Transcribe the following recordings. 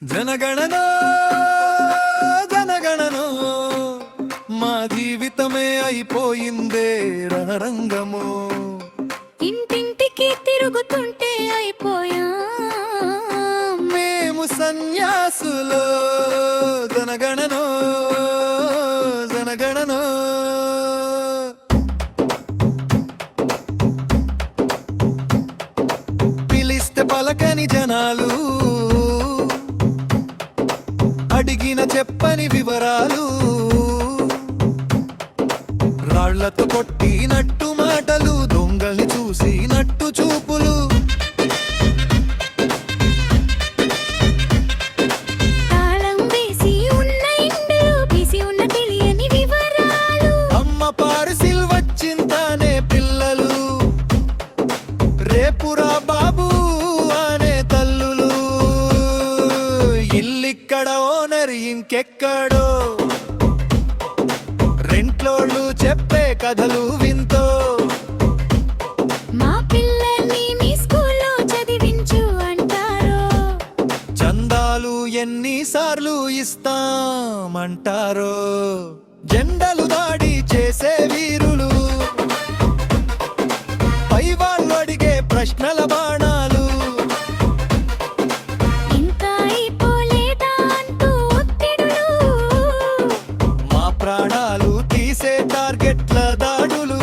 జనగణనో జనగణనో మా జీవితమే అయిపోయిందే రణరంగము. ఇంటింటికి తిరుగుతుంటే అయిపోయా మేము సన్యాసులో. జనగణనో జనగణనో పిలిస్తే పలకని జనాలు, అడిగిన చెప్పని వివరాలు, రాళ్లతో కొట్టినట్టు మాటలు, దొంగల్ని చూసినట్టు చూపులు. తాళం వేసి ఉన్న ఇండ్లు, తీసి ఉన్న తెలియని వివరాలు. అమ్మ పార్సిల్ వచ్చిందానే పిల్లలు, రేపురా బాబు అనే తల్లులు. ఇల్లిక్కడ ఓనర్ ఇంకెక్కడో, రెంట్లోళ్ళు చెప్పే కథలు వింతో. మా పిల్లల్ని మీ స్కూల్లో చదివించు అంటారో, చందాలు ఎన్నిసార్లు ఇస్తామంటారో. జెండలు దాడి చేసే వీరులు, పై వాళ్ళు అడిగే ప్రశ్నల బాణాలు. ఇంకా అయిపోలేదా అంటూ ఒత్తిడులు. మా ప్రాణాలు తీసే టార్గెట్ల దాడులు.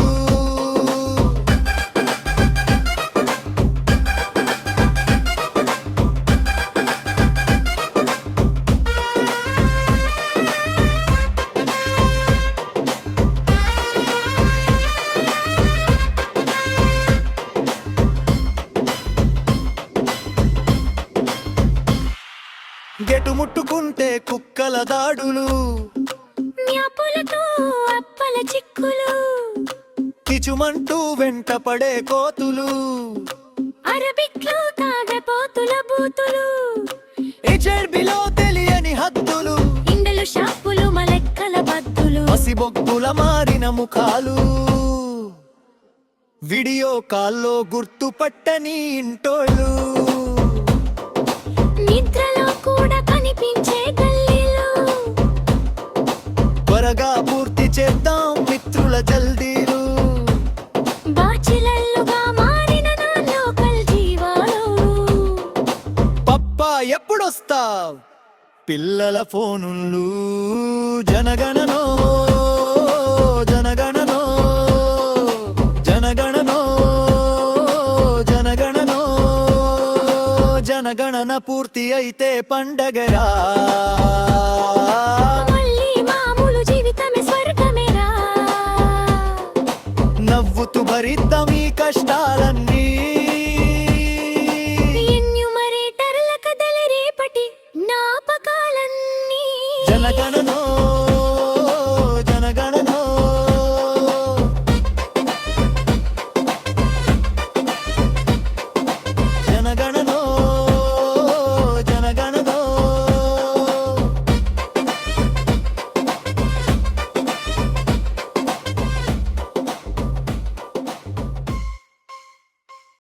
గెటు ముట్టుకుంటే కుక్కల దాడులు, మ్యాపులతో అప్పల చిక్కులు, కిచుమంటూ వెంట పడే కోతులు. అరబిక్లో తాగపోతుల బూతులు, హెచ్ఆర్బిలో తెలియని హద్దులు, ఇండలు షాపులు మలెక్కల బద్దులు. పసిబొక్కుల మారిన ముఖాలు, వీడియో కాల్లో గుర్తుపట్టని ఇంటోళ్ళు. నిద్రలో కూడా కనిపించే గల్లీలు, త్వరగా పూర్తి చేద్దాం మిత్రుల జల్దీలు. బాచిలల్లుగా మారిన నా లోకల్ జీవాలు. పప్పా ఎప్పుడొస్తావ్ పిల్లల ఫోనులు. జనగణనో జనగణనో జనగణనో జనగణనో. జనగణన పూర్తి అయితే పండగరా, మళ్ళీ మామూలు జీవితమే స్వర్గమేరా. నవ్వుతూ భరిద్దాం ఈ కష్టాలన్నీ.